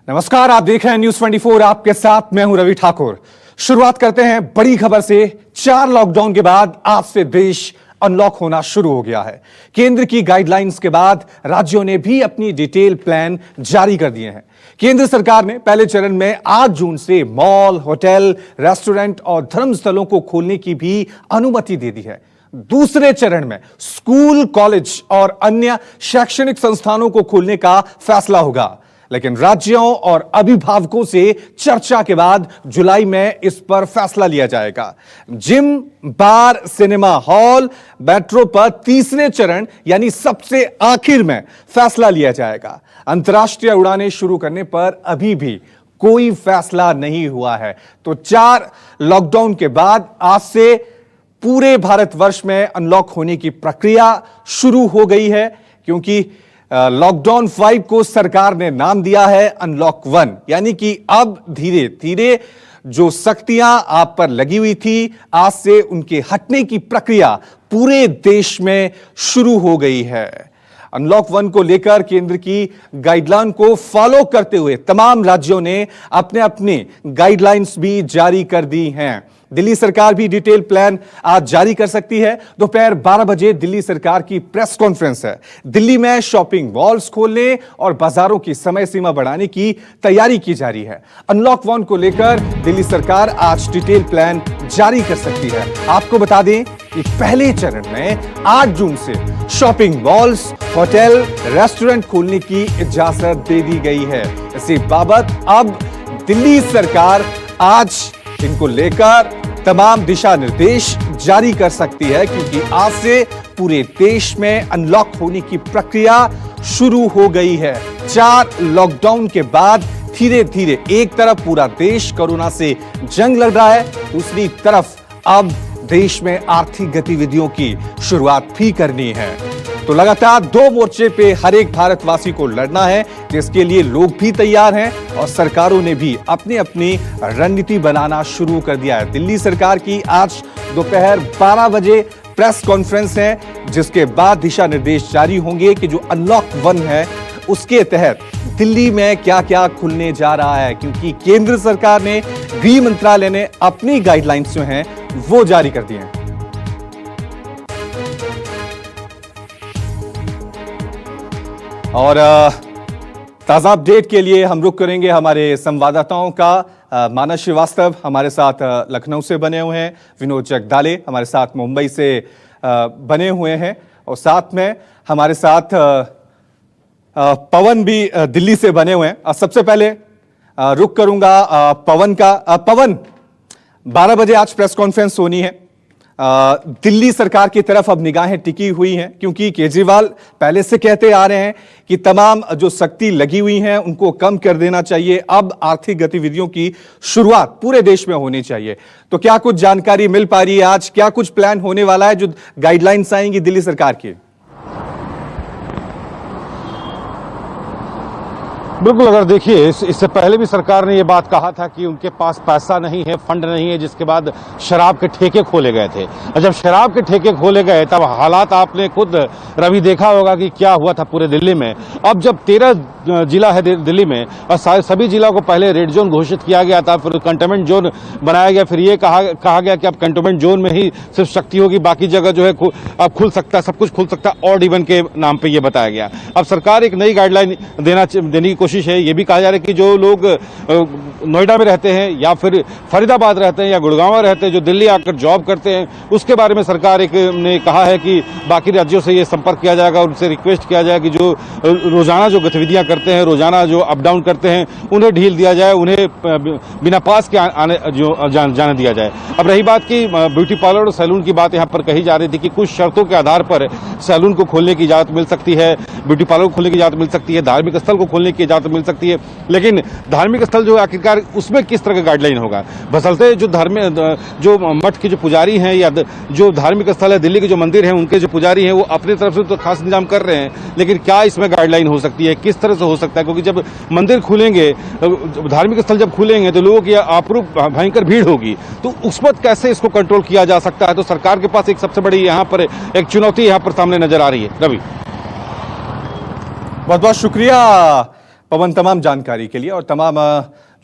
नमस्कार, आप देख रहे हैं न्यूज 24। आपके साथ मैं हूं रवि ठाकुर। शुरुआत करते हैं बड़ी खबर से। 4 लॉकडाउन के बाद आज से देश अनलॉक होना शुरू हो गया है। केंद्र की गाइडलाइंस के बाद राज्यों ने भी अपनी डिटेल प्लान जारी कर दिए हैं। केंद्र सरकार ने पहले चरण में 8 जून से मॉल, होटल, रेस्टोरेंट और धर्मस्थलों को खोलने की भी अनुमति दे दी है। दूसरे चरण में स्कूल, कॉलेज और अन्य शैक्षणिक संस्थानों को खोलने का फैसला होगा, लेकिन राज्यों और अभिभावकों से चर्चा के बाद जुलाई में इस पर फैसला लिया जाएगा। जिम, बार, सिनेमा हॉल, मेट्रो पर तीसरे चरण यानी सबसे आखिर में फैसला लिया जाएगा। अंतर्राष्ट्रीय उड़ानें शुरू करने पर अभी भी कोई फैसला नहीं हुआ है। तो 4 लॉकडाउन के बाद आज से पूरे भारतवर्ष में अनलॉक होने की प्रक्रिया शुरू हो गई है, क्योंकि लॉकडाउन 5 को सरकार ने नाम दिया है अनलॉक 1, यानी कि अब धीरे धीरे जो सख्तियां आप पर लगी हुई थी, आज से उनके हटने की प्रक्रिया पूरे देश में शुरू हो गई है। अनलॉक 1 को लेकर केंद्र की गाइडलाइन को फॉलो करते हुए तमाम राज्यों ने अपने अपने गाइडलाइंस भी जारी कर दी हैं। दिल्ली सरकार भी डिटेल प्लान आज जारी कर सकती है। दोपहर 12 बजे दिल्ली सरकार की प्रेस कॉन्फ्रेंस है। दिल्ली में शॉपिंग मॉल्स खोलने और बाजारों की समय सीमा बढ़ाने की तैयारी की जा रही है। अनलॉक 1 को लेकर दिल्ली सरकार आज डिटेल प्लान जारी कर सकती है। आपको बता दें कि पहले चरण में 8 जून से शॉपिंग मॉल्स, होटल, रेस्टोरेंट खोलने की इजाजत दे दी गई है। इसी बाबत अब दिल्ली सरकार आज इनको लेकर तमाम दिशा निर्देश जारी कर सकती है, क्योंकि आज से पूरे देश में अनलॉक होने की प्रक्रिया शुरू हो गई है। 4 लॉकडाउन के बाद धीरे धीरे एक तरफ पूरा देश कोरोना से जंग लड़ रहा है, दूसरी तरफ अब देश में आर्थिक गतिविधियों की शुरुआत भी करनी है। तो लगातार 2 मोर्चे पे हर एक भारतवासी को लड़ना है, जिसके लिए लोग भी तैयार हैं और सरकारों ने भी अपनी अपनी रणनीति बनाना शुरू कर दिया है। दिल्ली सरकार की आज दोपहर 12 बजे प्रेस कॉन्फ्रेंस है, जिसके बाद दिशा निर्देश जारी होंगे कि जो अनलॉक 1 है उसके तहत दिल्ली में क्या क्या खुलने जा रहा है, क्योंकि केंद्र सरकार ने, गृह मंत्रालय ने अपनी गाइडलाइंस जो हैं वो जारी कर दी हैं। और ताजा अपडेट के लिए हम रुख करेंगे हमारे संवाददाताओं का। मानस श्रीवास्तव हमारे साथ लखनऊ से बने हुए हैं, विनोद जगदाले हमारे साथ मुंबई से बने हुए हैं, और साथ में हमारे साथ पवन भी दिल्ली से बने हुए हैं। सबसे पहले रुख करूंगा पवन का। पवन, 12 बजे आज प्रेस कॉन्फ्रेंस होनी है। दिल्ली सरकार की तरफ अब निगाहें टिकी हुई हैं, क्योंकि केजरीवाल पहले से कहते आ रहे हैं कि तमाम जो सख्ती लगी हुई हैं उनको कम कर देना चाहिए। अब आर्थिक गतिविधियों की शुरुआत पूरे देश में होनी चाहिए। तो क्या कुछ जानकारी मिल पा रही है आज? क्या कुछ प्लान होने वाला है, जो गाइडलाइंस आएंगी दिल्ली सरकार की? बिल्कुल, अगर देखिए इससे पहले भी सरकार ने ये बात कहा था कि उनके पास पैसा नहीं है, फंड नहीं है, जिसके बाद शराब के ठेके खोले गए थे। और जब शराब के ठेके खोले गए तब हालात आपने खुद रवि देखा होगा कि क्या हुआ था पूरे दिल्ली में। अब जब 13 जिला है दिल्ली में और सभी जिला को पहले रेड जोन घोषित किया गया था, फिर कंटेनमेंट जोन बनाया गया, फिर ये कहा गया कि अब कंटेनमेंट जोन में ही सिर्फ सख्ती होगी, बाकी जगह जो है अब खुल सकता है, सब कुछ खुल सकता है, ऑड इवन के नाम पे ये बताया गया। अब सरकार एक नई गाइडलाइन देने की कोशिश है। ये भी कहा जा रहा है कि जो लोग नोएडा में रहते हैं या फिर फरीदाबाद रहते हैं या गुड़गांव में रहते हैं, जो दिल्ली आकर जॉब करते हैं, उसके बारे में सरकार ने कहा है कि बाकी राज्यों से ये संपर्क किया जाएगा, उनसे रिक्वेस्ट किया जाए कि जो रोजाना जो गतिविधियां करते हैं, रोजाना जो अप डाउन करते हैं, उन्हें ढील दिया जाए, उन्हें बिना पास के जाने दिया जाए। अब रही बात की ब्यूटी पार्लर और सैलून की बात यहाँ पर कही जा रही थी कि कुछ शर्तों के आधार पर सैलून को खोलने की इजाजत मिल सकती है, ब्यूटी पार्लर को खोलने की इजाजत मिल सकती है, धार्मिक स्थल को खोलने की इजाजत मिल सकती है। लेकिन धार्मिक स्थल जो आखिरकार उसमें किस तरह का गाइडलाइन होगा? बसलते जो मठ के जो पुजारी हैं या जो धार्मिक स्थल है, दिल्ली के जो मंदिर हैं, उनके जो पुजारी हैं, वो अपनी तरफ से तो खास इंतजाम कर रहे हैं, लेकिन क्या इसमें गाइडलाइन हो सकती है, किस तरह से हो सकता है? क्योंकि जब मंदिर खुलेंगे, धार्मिक स्थल जब खुलेंगे तो लोगों की अपूर्व भयंकर भीड़ होगी, तो उस वक्त कैसे इसको कंट्रोल किया जा सकता है? तो सरकार के पास एक सबसे बड़ी यहाँ पर एक चुनौती यहाँ पर सामने नजर आ रही है। रवि, बहुत बहुत शुक्रिया पवन, तमाम जानकारी के लिए, और तमाम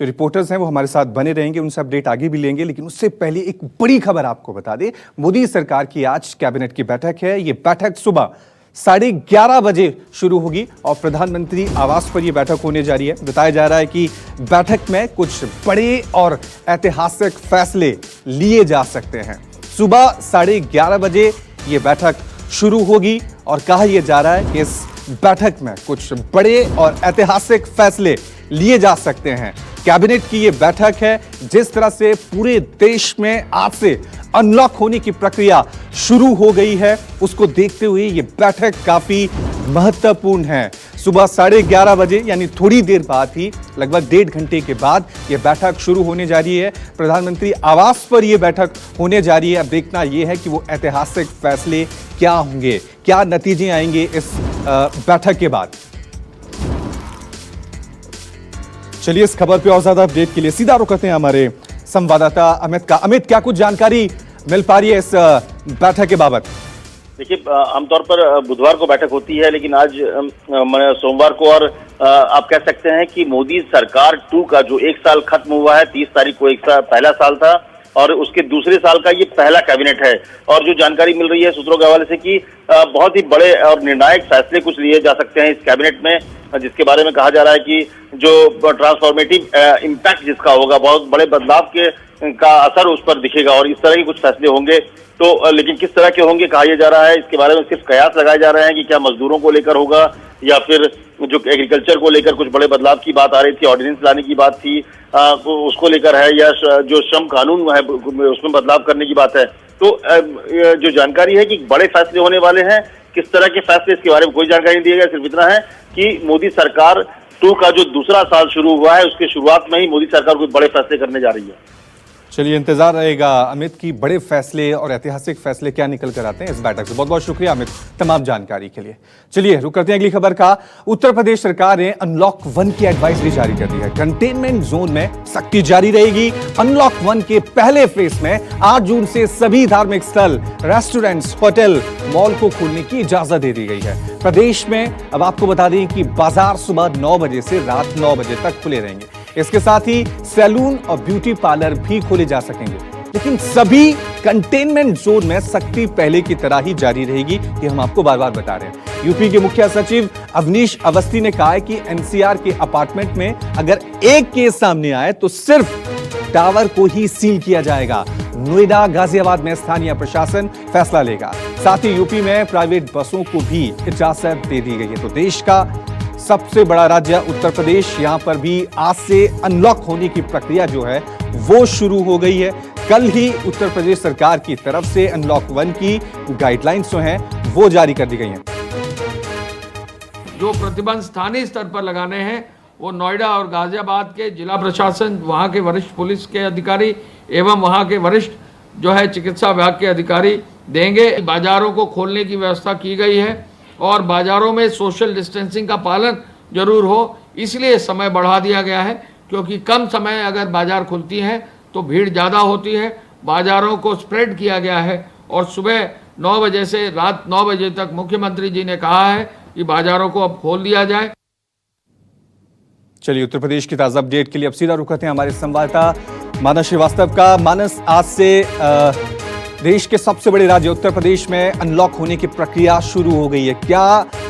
जो रिपोर्टर्स हैं वो हमारे साथ बने रहेंगे, उनसे अपडेट आगे भी लेंगे। लेकिन उससे पहले एक बड़ी खबर आपको बता दें, मोदी सरकार की आज कैबिनेट की बैठक है। ये बैठक सुबह 11:30 बजे शुरू होगी और प्रधानमंत्री आवास पर यह बैठक होने जा रही है। बताया जा रहा है कि बैठक में कुछ बड़े और ऐतिहासिक फैसले लिए जा सकते हैं। सुबह 11:30 बजे यह बैठक शुरू होगी और कहा यह जा रहा है कि इस बैठक में कुछ बड़े और ऐतिहासिक फैसले लिए जा सकते हैं। कैबिनेट की यह बैठक है। जिस तरह से पूरे देश में आज से अनलॉक होने की प्रक्रिया शुरू हो गई है, उसको देखते हुए यह बैठक काफी महत्वपूर्ण है। सुबह 11:30 बजे यानी थोड़ी देर बाद ही, लगभग 1.5 घंटे के बाद यह बैठक शुरू होने जा रही है। प्रधानमंत्री आवास पर यह बैठक होने जा रही है। अब देखना यह है कि वो ऐतिहासिक फैसले क्या होंगे, क्या नतीजे आएंगे इस बैठक के बाद। चलिए इस खबर पे और ज्यादा अपडेट के लिए सीधा रुख करते हैं हमारे संवाददाता अमित का। अमित, क्या कुछ जानकारी मिल पा रही है इस बैठक के बाबत? देखिए, आमतौर पर बुधवार को बैठक होती है, लेकिन आज सोमवार को, और आप कह सकते हैं कि मोदी सरकार 2 का जो 1 साल खत्म हुआ है, 30 तारीख को पहला साल था और उसके दूसरे साल का ये पहला कैबिनेट है। और जो जानकारी मिल रही है सूत्रों के हवाले से कि बहुत ही बड़े और निर्णायक फैसले कुछ लिए जा सकते हैं इस कैबिनेट में, जिसके बारे में कहा जा रहा है कि जो ट्रांसफॉर्मेटिव इम्पैक्ट जिसका होगा, बहुत बड़े बदलाव का असर उस पर दिखेगा और इस तरह के कुछ फैसले होंगे। तो लेकिन किस तरह के होंगे कहा यह जा रहा है, इसके बारे में सिर्फ कयास लगाए जा रहे हैं कि क्या मजदूरों को लेकर होगा या फिर जो एग्रीकल्चर को लेकर कुछ बड़े बदलाव की बात आ रही थी, ऑर्डिनेंस लाने की बात थी, उसको लेकर है, या जो श्रम कानून है उसमें बदलाव करने की बात है। तो जो जानकारी है कि बड़े फैसले होने वाले हैं, किस तरह के फैसले, इसके बारे में कोई जानकारी नहीं दी गई। सिर्फ इतना है कि मोदी सरकार 2 का जो दूसरा साल शुरू हुआ है, उसके शुरुआत में ही मोदी सरकार कुछ बड़े फैसले करने जा रही है। चलिए इंतजार रहेगा अमित की बड़े फैसले और ऐतिहासिक फैसले क्या निकल कर आते हैं इस बैठक से। बहुत बहुत शुक्रिया अमित तमाम जानकारी के लिए। चलिए रुक करते हैं अगली खबर का। उत्तर प्रदेश सरकार ने अनलॉक 1 की एडवाइजरी जारी कर दी है। कंटेनमेंट जोन में सख्ती जारी रहेगी। अनलॉक 1 के पहले फेज में 8 जून से सभी धार्मिक स्थल, रेस्टोरेंट्स, होटल, मॉल को खोलने की इजाजत दे दी गई है। प्रदेश में अब आपको बता दें कि बाजार सुबह 9 बजे से रात 9 बजे तक खुले रहेंगे। इसके साथ ही सैलून और ब्यूटी पार्लर भी खोले जा सकेंगे। लेकिन सभी कंटेनमेंट जोन में सख्ती पहले की तरह ही जारी रहेगी, ये हम आपको बार बार बता रहे हैं। यूपी के मुख्य सचिव अवनीश अवस्थी ने कहा है कि एनसीआर के अपार्टमेंट में अगर एक केस सामने आए तो सिर्फ टावर को ही सील किया जाएगा। नोएडा, गाजियाबाद में स्थानीय प्रशासन फैसला लेगा। साथ ही यूपी में प्राइवेट बसों को भी इजाजत दे दी गई है। तो देश का सबसे बड़ा राज्य उत्तर प्रदेश, यहां पर भी आज से अनलॉक होने की प्रक्रिया जो है वो शुरू हो गई है। कल ही उत्तर प्रदेश सरकार की तरफ से अनलॉक 1 की गाइडलाइंस जो हैं वो जारी कर दी गई हैं। जो प्रतिबंध स्थानीय स्तर पर लगाने हैं वो नोएडा और गाजियाबाद के जिला प्रशासन, वहां के वरिष्ठ पुलिस के अधिकारी एवं वहां के वरिष्ठ जो है चिकित्सा विभाग के अधिकारी देंगे। बाजारों को खोलने की व्यवस्था की गई है और बाजारों में सोशल डिस्टेंसिंग का पालन जरूर हो, इसलिए समय बढ़ा दिया गया है, क्योंकि कम समय अगर बाजार खुलती हैं तो भीड़ ज़्यादा होती है। बाजारों को स्प्रेड किया गया है और सुबह 9 बजे से रात 9 बजे तक मुख्यमंत्री जी ने कहा है कि बाजारों को अब खोल दिया जाए। चलिए उत्तर प्रदेश की ताजा अपडेट के लिए अब सीधा रुक करते हैं हमारे संवाददाता मानस श्रीवास्तव का। मानस, आज से देश के सबसे बड़े राज्य उत्तर प्रदेश में अनलॉक होने की प्रक्रिया शुरू हो गई है। क्या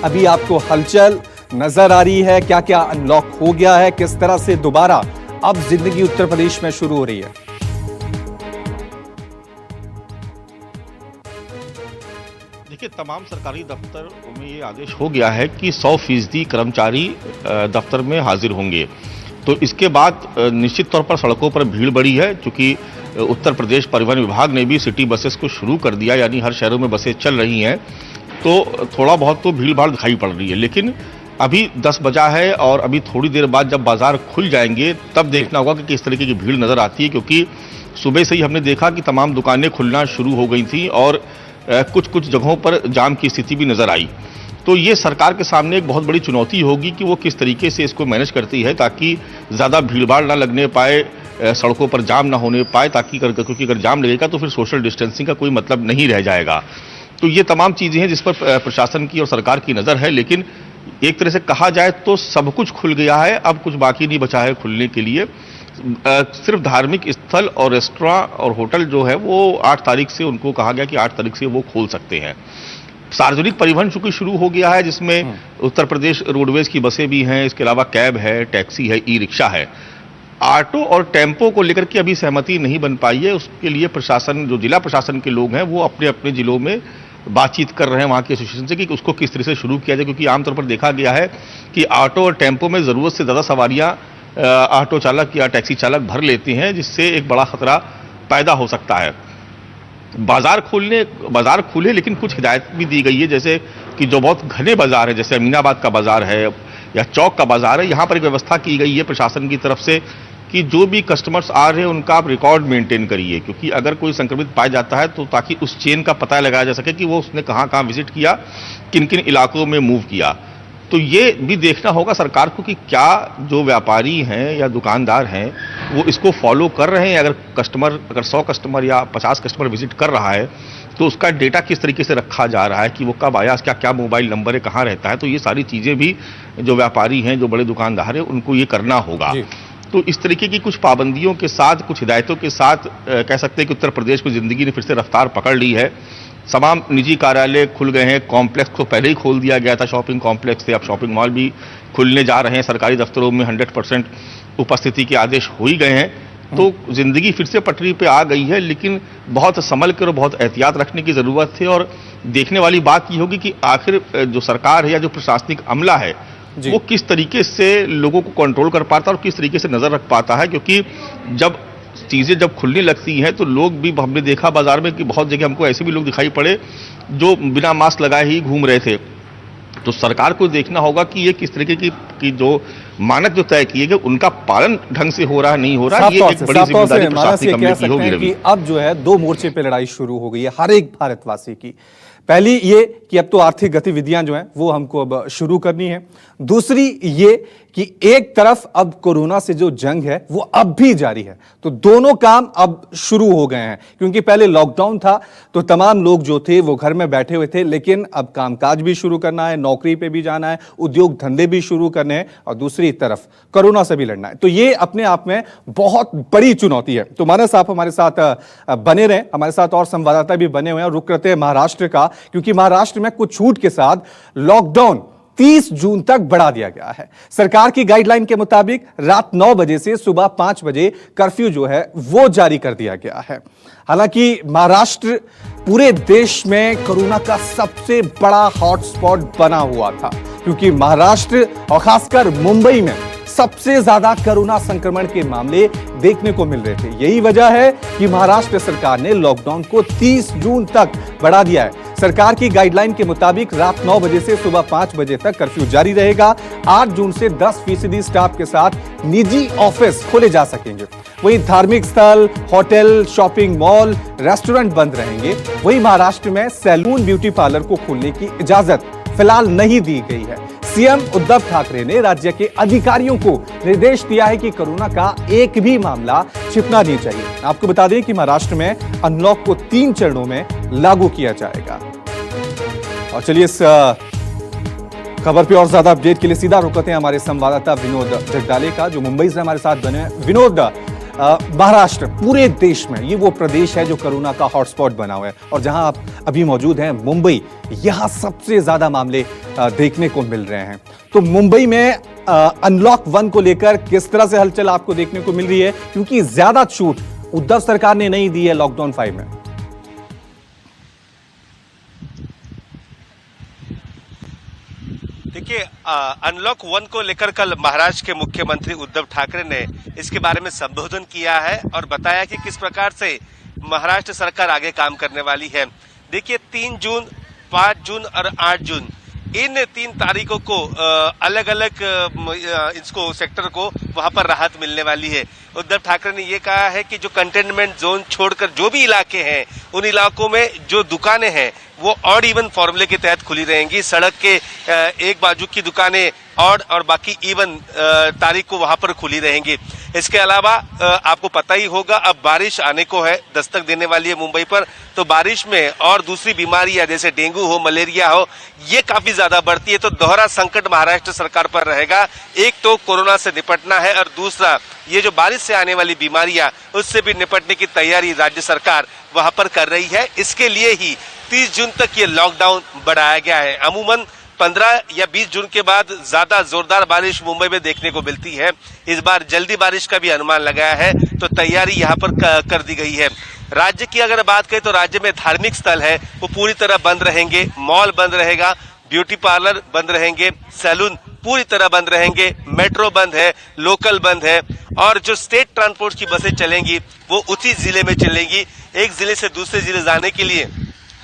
अभी आपको हलचल नजर आ रही है? क्या क्या अनलॉक हो गया है? किस तरह से दोबारा अब जिंदगी उत्तर प्रदेश में शुरू हो रही है? देखिए, तमाम सरकारी दफ्तर में ये आदेश हो गया है कि 100% कर्मचारी दफ्तर में हाजिर होंगे। तो इसके बाद निश्चित तौर पर सड़कों पर भीड़ बढ़ी है, क्योंकि उत्तर प्रदेश परिवहन विभाग ने भी सिटी बसेस को शुरू कर दिया, यानी हर शहरों में बसें चल रही हैं। तो थोड़ा बहुत तो भीड़ भाड़ दिखाई पड़ रही है, लेकिन अभी 10 बजा है और अभी थोड़ी देर बाद जब बाजार खुल जाएंगे तब देखना होगा कि किस तरीके की भीड़ नजर आती है, क्योंकि सुबह से ही हमने देखा कि तमाम दुकानें खुलना शुरू हो गई थी और कुछ कुछ जगहों पर जाम की स्थिति भी नजर आई। तो ये सरकार के सामने एक बहुत बड़ी चुनौती होगी कि वो किस तरीके से इसको मैनेज करती है ताकि ज़्यादा भीड़भाड़ ना लगने पाए, सड़कों पर जाम ना होने पाए, ताकि क्योंकि अगर जाम लगेगा तो फिर सोशल डिस्टेंसिंग का कोई मतलब नहीं रह जाएगा। तो ये तमाम चीज़ें हैं जिस पर प्रशासन की और सरकार की नज़र है, लेकिन एक तरह से कहा जाए तो सब कुछ खुल गया है, अब कुछ बाकी नहीं बचा है खुलने के लिए। सिर्फ धार्मिक स्थल और रेस्टोरेंट और होटल जो है वो 8 तारीख से उनको कहा गया कि 8 तारीख से वो खोल सकते हैं। सार्वजनिक परिवहन चूंकि शुरू हो गया है, जिसमें उत्तर प्रदेश रोडवेज की बसें भी हैं, इसके अलावा कैब है, टैक्सी है, ई रिक्शा है। ऑटो और टेम्पो को लेकर के अभी सहमति नहीं बन पाई है। उसके लिए प्रशासन, जो जिला प्रशासन के लोग हैं, वो अपने अपने जिलों में बातचीत कर रहे हैं वहाँ के एसोसिएशन से कि उसको किस तरह से शुरू किया जाए, क्योंकि आमतौर पर देखा गया है कि ऑटो और टेम्पो में ज़रूरत से ज़्यादा सवारियाँ ऑटो चालक या टैक्सी चालक भर लेते हैं, जिससे एक बड़ा खतरा पैदा हो सकता है। बाजार खुले, लेकिन कुछ हिदायत भी दी गई है, जैसे कि जो बहुत घने बाजार है, जैसे अमीनाबाद का बाजार है या चौक का बाजार है, यहाँ पर एक व्यवस्था की गई है प्रशासन की तरफ से कि जो भी कस्टमर्स आ रहे हैं उनका आप रिकॉर्ड मेंटेन करिए, क्योंकि अगर कोई संक्रमित पाया जाता है तो ताकि उस चेन का पता लगाया जा सके कि वो उसने कहाँ कहाँ विजिट किया, किन किन इलाकों में मूव किया। तो ये भी देखना होगा सरकार को कि क्या जो व्यापारी हैं या दुकानदार हैं वो इसको फॉलो कर रहे हैं। अगर 100 कस्टमर या 50 कस्टमर विजिट कर रहा है तो उसका डेटा किस तरीके से रखा जा रहा है कि वो कब आया, क्या क्या मोबाइल नंबर है, कहाँ रहता है। तो ये सारी चीज़ें भी जो व्यापारी हैं, जो बड़े दुकानदार हैं, उनको ये करना होगा। तो इस तरीके की कुछ पाबंदियों के साथ, कुछ हिदायतों के साथ कह सकते हैं कि उत्तर प्रदेश में ज़िंदगी ने फिर से रफ्तार पकड़ ली है। तमाम निजी कार्यालय खुल गए हैं, कॉम्प्लेक्स को पहले ही खोल दिया गया था, शॉपिंग कॉम्प्लेक्स थे, अब शॉपिंग मॉल भी खुलने जा रहे हैं। सरकारी दफ्तरों में 100% उपस्थिति के आदेश हो ही गए हैं। तो जिंदगी फिर से पटरी पे आ गई है, लेकिन बहुत संभल कर और बहुत एहतियात रखने की ज़रूरत है। और देखने वाली बात ये होगी कि आखिर जो सरकार है या जो प्रशासनिक अमला है वो किस तरीके से लोगों को कंट्रोल कर पाता है और किस तरीके से नज़र रख पाता है। क्योंकि जब चीज़ें खुलने लगती हैं तो लोग भी, हमने देखा बाजार में कि बहुत जगह हमको ऐसे भी लोग दिखाई पड़े जो बिना मास्क लगाए ही घूम रहे थे। तो सरकार को देखना होगा कि ये किस तरीके की जो मानक जो तय किए गए उनका पालन ढंग से हो रहा है, नहीं हो रहा, ये एक बड़ी जिम्मेदारी प्रशासनिक अमले की होगी रवि। अब जो है 2 मोर्चे पे लड़ाई शुरू हो गई है हर एक भारतवासी की। पहली ये कि अब तो आर्थिक गतिविधियां जो हैं वो हमको अब शुरू करनी है। दूसरी ये कि एक तरफ अब कोरोना से जो जंग है वो अब भी जारी है, तो दोनों काम अब शुरू हो गए हैं। क्योंकि पहले लॉकडाउन था तो तमाम लोग जो थे वो घर में बैठे हुए थे, लेकिन अब कामकाज भी शुरू करना है, नौकरी पे भी जाना है, उद्योग धंधे भी शुरू करने हैं और दूसरी तरफ कोरोना से भी लड़ना है। तो ये अपने आप में बहुत बड़ी चुनौती है। तो मानस आप हमारे साथ बने रहे, हमारे साथ और संवाददाता भी बने हुए हैं। रुक करते हैं महाराष्ट्र का, क्योंकि महाराष्ट्र में कुछ छूट के साथ लॉकडाउन 30 जून तक बढ़ा दिया गया है। सरकार की गाइडलाइन के मुताबिक रात 9 बजे से सुबह 5 बजे कर्फ्यू जो है वो जारी कर दिया गया है। हालांकि महाराष्ट्र पूरे देश में कोरोना का सबसे बड़ा हॉटस्पॉट बना हुआ था, क्योंकि महाराष्ट्र और खासकर मुंबई में सबसे ज्यादा कोरोना संक्रमण के मामले देखने को मिल रहे थे। यही वजह है कि महाराष्ट्र सरकार ने लॉकडाउन को 30 जून तक बढ़ा दिया है। सरकार की गाइडलाइन के मुताबिक रात 9 बजे से सुबह 5 बजे तक कर्फ्यू जारी रहेगा। 8 जून से 10% स्टाफ के साथ निजी ऑफिस खोले जा सकेंगे। वहीं धार्मिक स्थल, होटल, शॉपिंग मॉल, रेस्टोरेंट बंद रहेंगे। वहीं महाराष्ट्र में सैलून, ब्यूटी पार्लर को खोलने की इजाजत फिलहाल नहीं दी गई है। सीएम उद्धव ठाकरे ने राज्य के अधिकारियों को निर्देश दिया है कि कोरोना का एक भी मामला छिपना नहीं चाहिए। आपको बता दें कि महाराष्ट्र में अनलॉक को 3 चरणों में लागू किया जाएगा। और चलिए इस खबर पे और ज्यादा अपडेट के लिए सीधा रुकते हैं हमारे संवाददाता विनोद जगदाले का, जो मुंबई से हमारे साथ बने हैं। विनोद, महाराष्ट्र पूरे देश में ये वो प्रदेश है जो कोरोना का हॉटस्पॉट बना हुआ है, और जहां आप अभी मौजूद हैं मुंबई, यहां सबसे ज्यादा मामले देखने को मिल रहे हैं। तो मुंबई में अनलॉक 1 को लेकर किस तरह से हलचल आपको देखने को मिल रही है, क्योंकि ज्यादा छूट उद्धव सरकार ने नहीं दी है लॉकडाउन 5 में? देखिए, अनलॉक 1 को लेकर कल महाराष्ट्र के मुख्यमंत्री उद्धव ठाकरे ने इसके बारे में संबोधन किया है और बताया कि किस प्रकार से महाराष्ट्र सरकार आगे काम करने वाली है। देखिए, 3 जून, 5 जून और 8 जून इन 3 तारीखों को अलग अलग इसको सेक्टर को वहां पर राहत मिलने वाली है। उद्धव ठाकरे ने ये कहा है कि जो कंटेनमेंट जोन छोड़कर जो भी इलाके हैं उन इलाकों में जो दुकानें हैं वो ऑड इवन फॉर्मूले के तहत खुली रहेंगी। सड़क के एक बाजू की दुकानें ऑड और बाकी इवन तारीख को वहां पर खुली रहेंगी। इसके अलावा आपको पता ही होगा अब बारिश आने को है, दस्तक देने वाली है मुंबई पर, तो बारिश में और दूसरी बीमारियां जैसे डेंगू हो, मलेरिया हो, ये काफी ज्यादा बढ़ती है। तो दोहरा संकट महाराष्ट्र सरकार पर रहेगा। एक तो कोरोना से निपटना है और दूसरा ये जो बारिश से आने वाली बीमारियां उससे भी निपटने की तैयारी राज्य सरकार वहां पर कर रही है। इसके लिए ही 30 जून तक ये लॉकडाउन बढ़ाया गया है। अमूमन 15 या 20 जून के बाद ज्यादा जोरदार बारिश मुंबई में देखने को मिलती है। इस बार जल्दी बारिश का भी अनुमान लगाया है, तो तैयारी यहाँ पर कर दी गई है। राज्य की अगर बात करें तो राज्य में धार्मिक स्थल है वो पूरी तरह बंद रहेंगे, मॉल बंद रहेगा, ब्यूटी पार्लर बंद रहेंगे, सैलून पूरी तरह बंद रहेंगे, मेट्रो बंद है, लोकल बंद है और जो स्टेट ट्रांसपोर्ट की बसें चलेंगी वो उसी जिले में चलेंगी। एक जिले से दूसरे जिले जाने के लिए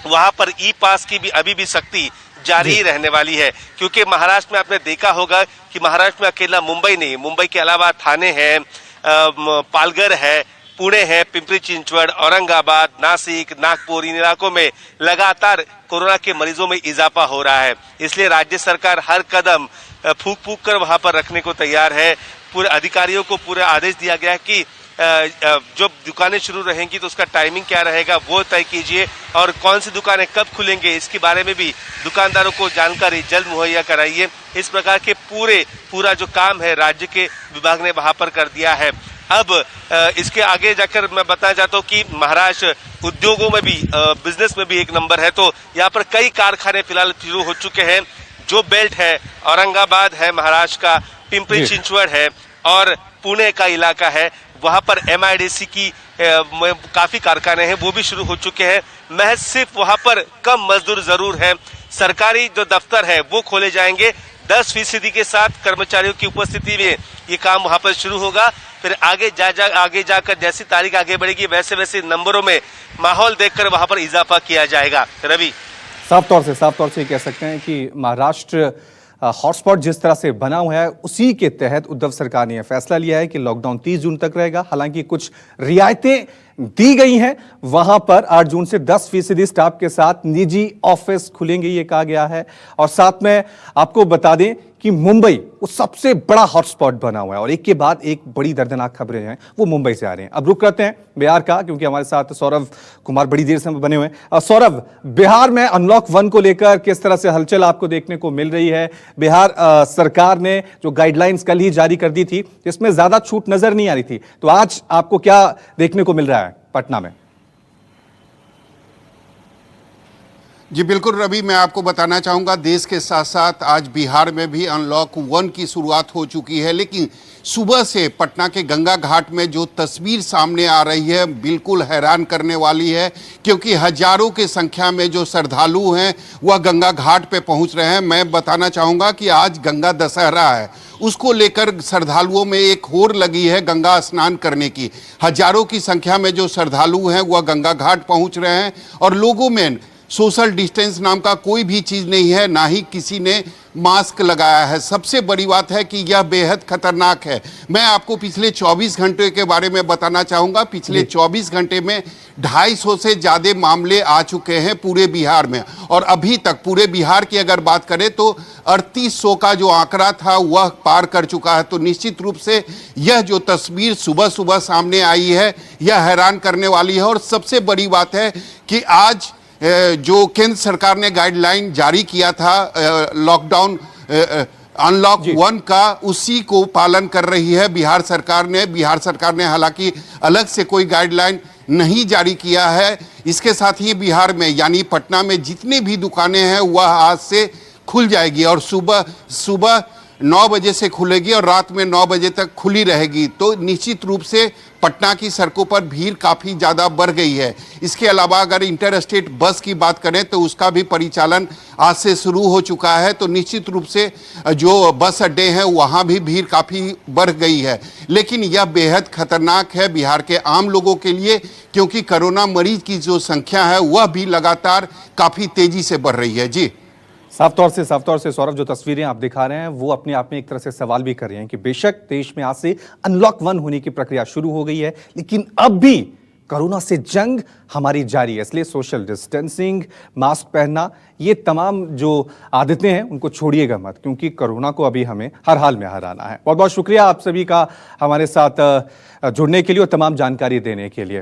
वहां पर ई पास की भी अभी भी सख्ती जारी ही रहने वाली है, क्योंकि महाराष्ट्र में आपने देखा होगा कि महाराष्ट्र में अकेला मुंबई नहीं, मुंबई के अलावा थाने है, पालघर है, पुणे है, पिंपरी चिंचवड़, औरंगाबाद, नासिक, नागपुर, इन इलाकों में लगातार कोरोना के मरीजों में इजाफा हो रहा है। इसलिए राज्य सरकार हर कदम फूंक फूंक कर वहां पर रखने को तैयार है। पूरे अधिकारियों को पूरे आदेश दिया गया है कि जो दुकानें शुरू रहेंगी तो उसका टाइमिंग क्या रहेगा वो तय कीजिए और कौन सी दुकानें कब खुलेंगे इसके बारे में भी दुकानदारों को जानकारी जल्द मुहैया कराइए। इस प्रकार के पूरा जो काम है राज्य के विभाग ने वहां पर कर दिया है। अब इसके आगे जाकर मैं बताना चाहता हूँ कि महाराष्ट्र उद्योगों में भी बिजनेस में भी एक नंबर है। तो यहाँ पर कई कारखाने फिलहाल शुरू हो चुके हैं। जो बेल्ट है औरंगाबाद है, महाराष्ट्र का पिंपरी चिंचवड़ है और पुणे का इलाका है, वहां पर MIDC की काफी कारखाने हैं, वो भी शुरू हो चुके हैं। महज सिर्फ वहां पर कम मजदूर जरूर है। सरकारी जो दफ्तर है वो खोले जाएंगे 10% के साथ कर्मचारियों की उपस्थिति में ये काम वहां पर शुरू होगा। फिर आगे जाकर जैसी तारीख आगे बढ़ेगी वैसे वैसे नंबरों में माहौल देखकर वहां पर इजाफा किया जाएगा। रवि, साफ तौर से कह सकते हैं कि महाराष्ट्र हॉटस्पॉट जिस तरह से बना हुआ है उसी के तहत उद्धव सरकार ने यह फैसला लिया है कि लॉकडाउन 30 जून तक रहेगा। हालांकि कुछ रियायतें दी गई हैं, वहां पर 8 जून से 10% स्टाफ के साथ निजी ऑफिस खुलेंगे ये कहा गया है। और साथ में आपको बता दें कि मुंबई वो सबसे बड़ा हॉटस्पॉट बना हुआ है और एक के बाद एक बड़ी दर्दनाक खबरें हैं वो मुंबई से आ रही हैं। अब रुक करते हैं बिहार का, क्योंकि हमारे साथ सौरभ कुमार बड़ी देर से बने हुए हैं। सौरभ, बिहार में अनलॉक 1 को लेकर किस तरह से हलचल आपको देखने को मिल रही है? बिहार सरकार ने जो गाइडलाइंस कल ही जारी कर दी थी जिसमें ज्यादा छूट नजर नहीं आ रही थी, तो आज आपको क्या देखने को मिल रहा है पटना में? जी बिल्कुल रवि, मैं आपको बताना चाहूँगा देश के साथ साथ आज बिहार में भी अनलॉक 1 की शुरुआत हो चुकी है। लेकिन सुबह से पटना के गंगा घाट में जो तस्वीर सामने आ रही है बिल्कुल हैरान करने वाली है, क्योंकि हजारों की संख्या में जो श्रद्धालु हैं वह गंगा घाट पे पहुंच रहे हैं। मैं बताना चाहूँगा कि आज गंगा दशहरा है, उसको लेकर श्रद्धालुओं में एक होड़ लगी है गंगा स्नान करने की। हजारों की संख्या में जो श्रद्धालु हैं वह गंगा घाट पहुँच रहे हैं और लोगों में सोशल डिस्टेंस नाम का कोई भी चीज़ नहीं है, ना ही किसी ने मास्क लगाया है। सबसे बड़ी बात है कि यह बेहद खतरनाक है। मैं आपको पिछले 24 घंटे के बारे में बताना चाहूँगा। पिछले 24 घंटे में 250 से ज़्यादा मामले आ चुके हैं पूरे बिहार में और अभी तक पूरे बिहार की अगर बात करें तो 3800 का जो आंकड़ा था वह पार कर चुका है। तो निश्चित रूप से यह जो तस्वीर सुबह सुबह सामने आई है यह हैरान करने वाली है। और सबसे बड़ी बात है कि आज जो केंद्र सरकार ने गाइडलाइन जारी किया था लॉकडाउन अनलॉक 1 का, उसी को पालन कर रही है बिहार सरकार ने। बिहार सरकार ने हालांकि अलग से कोई गाइडलाइन नहीं जारी किया है। इसके साथ ही बिहार में यानी पटना में जितनी भी दुकानें हैं वह आज से खुल जाएगी और सुबह 9 बजे से खुलेगी और रात में 9 बजे तक खुली रहेगी। तो निश्चित रूप से पटना की सड़कों पर भीड़ काफ़ी ज़्यादा बढ़ गई है। इसके अलावा अगर इंटर स्टेट बस की बात करें तो उसका भी परिचालन आज से शुरू हो चुका है। तो निश्चित रूप से जो बस अड्डे हैं वहाँ भी भीड़ काफ़ी बढ़ गई है। लेकिन यह बेहद खतरनाक है बिहार के आम लोगों के लिए, क्योंकि कोरोना मरीज की जो संख्या है वह भी लगातार काफ़ी तेज़ी से बढ़ रही है। जी साफ तौर से सौरभ, जो तस्वीरें आप दिखा रहे हैं वो अपने आप में एक तरह से सवाल भी कर रहे हैं कि बेशक देश में आज से अनलॉक 1 होने की प्रक्रिया शुरू हो गई है, लेकिन अब भी कोरोना से जंग हमारी जारी है, इसलिए सोशल डिस्टेंसिंग, मास्क पहनना, ये तमाम जो आदतें हैं उनको छोड़िएगा मत, क्योंकि कोरोना को अभी हमें हर हाल में हराना है। बहुत बहुत शुक्रिया आप सभी का हमारे साथ जुड़ने के लिए और तमाम जानकारी देने के लिए।